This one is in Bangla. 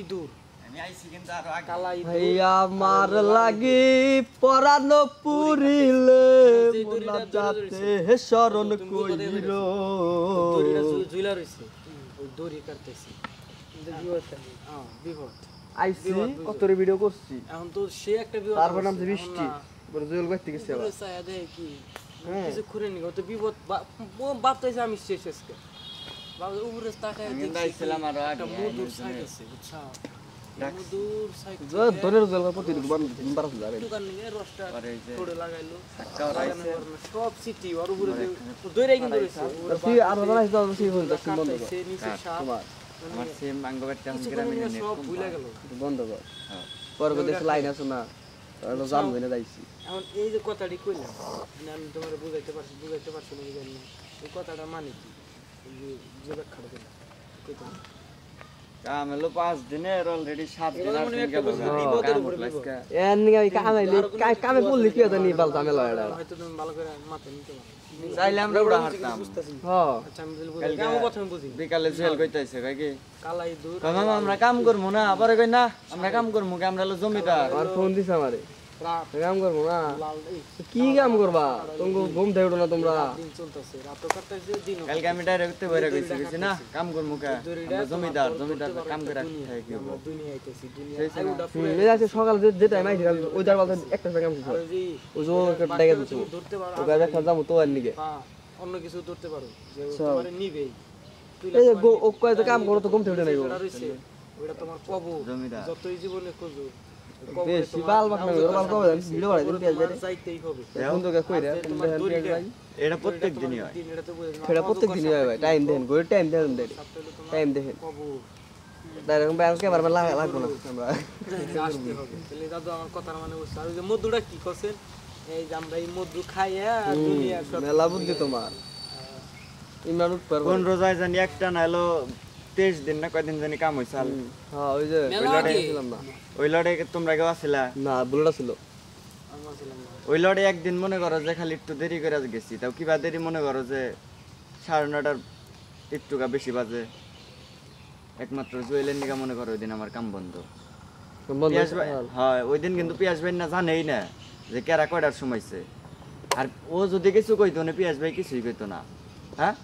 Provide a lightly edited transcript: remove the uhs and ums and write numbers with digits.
ইঁদুর আমি আইছি কিন্তু আরো আগে কালা ইঁদুর ভাই আমার লাগি পরানো পুরিলে মোলা যাতে শরণ কইরো দড়িটা ঝুলা রইছে ওই দড়ি কাটতেছি বিপদ আইছি কতরে ভিডিও করছি এখন তো সে একটা বিপদ তারপর নাম যে বৃষ্টি বড় জল বাইতে গেছে আবার চায়া দেয় কি কিছু করে নি তো বিপদ ভাবতেছে আমি শেষ আজকে বাবা উপরে তাকায় আমি দেখছি আইছিলাম আরো একটা আগে মধুর সাইড আছে বুঝছা মধুর সাইড ধনের জল প্রতিদিন বারো যাবে দোকান নিয়ে রসটা পরে এই যে ছোড়ে লাগাইলো ধাক্কাও রাইছে সব সিটি ওর উপরে দইরাই কিন্তু রইছে তুই আর বানাইছ তো সেই হল তো বন্ধ কর সে নিচে সাপ তোমার আমার সেম আঙ্গবাড়িতে আমি কিছুক্ষণ গ্রামে নিয়ে নেট সব কম ভুলে পাই। গেল বন্ধ কর হ্যাঁ। পরে দেশে লাইন আছে না তাহলে জাম হইনা যাইছি এখন এই যে কথাটি কইলাম আমি তোমার বুঝাইতে পারছি না জানি না এই কথাটা মানে কি এই যে ব্যাখ্যাটা দিলাম কইতে কাম হলো 5 দিনের অলরেডি 7 দিন আর দিন গেল বিপদের উপরে বিপদ। এর নিগে আমি কামাইলে কামে বললি কি জানি বাল ঝামেলা এটা হয়তো তুমি ভালো করে মাথা নিতে পারো চাইলে আমরা উড়া হারতাম হ্যাঁ আচ্ছা আমি যদি বুঝাই আমি প্রথমে বুঝি বিকালে জেল কইতাইছে কই কি কালা ইঁদুর মামা আমরা কাম করবো না পরে কই না আমরা কাম করবো কি আমরা হলো জমিদার আর ফোন দিছ আমারে রাত কাম করবো না লাল এই কি কাম করবা তুমি ঘুম দেউড়ো না তোমরা দিন চলতেছে রাতও কাটতেছে দিনও কালকে আমি ডাইরেক্ট বইরা কইছি না কাম করবো কা আমরা জমিদার কাম করে খাই কি হবো দুনিয়া আইতেছি দুনিয়া সেই সময়। আইউডা পুরো এই আছে সকাল যে টাইম আইছি ওই দার বলতে একটা কাম করছো ওই যে ওই জো ডেকে দিছো ধরতে পারো ওই গাজা খাজাম তো আর নিগে হ্যাঁ অন্য কিছু ধরতে পারো যে ও আচ্ছা। তোমারে নিবেই এই যে ও কয় তো কাম করো তো ঘুম থেকে নাই ওটা রইছে ওটা তোমার কবর জমিদার। যতই জীবনে খোঁজো বেশি বাল বাক না বাল কবে জানি ভিডিও বানাই দিন পেজ দেয় যাইতেই হবে সুন্দর কে কইরা তোমার দড়িটা এটা প্রত্যেক দিনই হয় দিন এটা তো বুঝেন সেটা প্রত্যেক দিনই হয় ভাই টাইম দেন গো টাইম দেন দেন টাইম দেখেন কবর ডাইরেক্ট ব্যাংক কে বারবার লাগবো না আমরা আসতে হবে তাহলে দাদু আমার কথার মানে বুঝছে আর ওই যে মধুটা কি করছেন এই যে আমরা এই মধু খাইয়া আর দুনিয়া সব মেলা বুদ্ধি তোমার ইমরান উঠবার কোন রোজায় জানি একটা না হলো 23 দিন না কয়দিন জানি কাম হইছে আল হ্যাঁ ওই যে ছিলাম না ওই লড়ে তোমরা কেউ আসিলা না বুলটা ছিল আমরা ছিলাম না। ওই লড়ে একদিন মনে করো যে খালি একটু দেরি করে গেছি তাও কিবা দেরি মনে করো যে 9:30 একটুকা বেশি বাজে একমাত্র জুয়েলের নিগা মনে করো ওই দিন আমার কাম বন্ধ পিয়াস ভাই হ্যাঁ ওই দিন কিন্তু পিয়াস ভাই না জানেই না যে কেরা কয়টার সময়ছে আর ও যদি কিছু কইতো না পিয়াস ভাই কিছুই কইতো না হ্যাঁ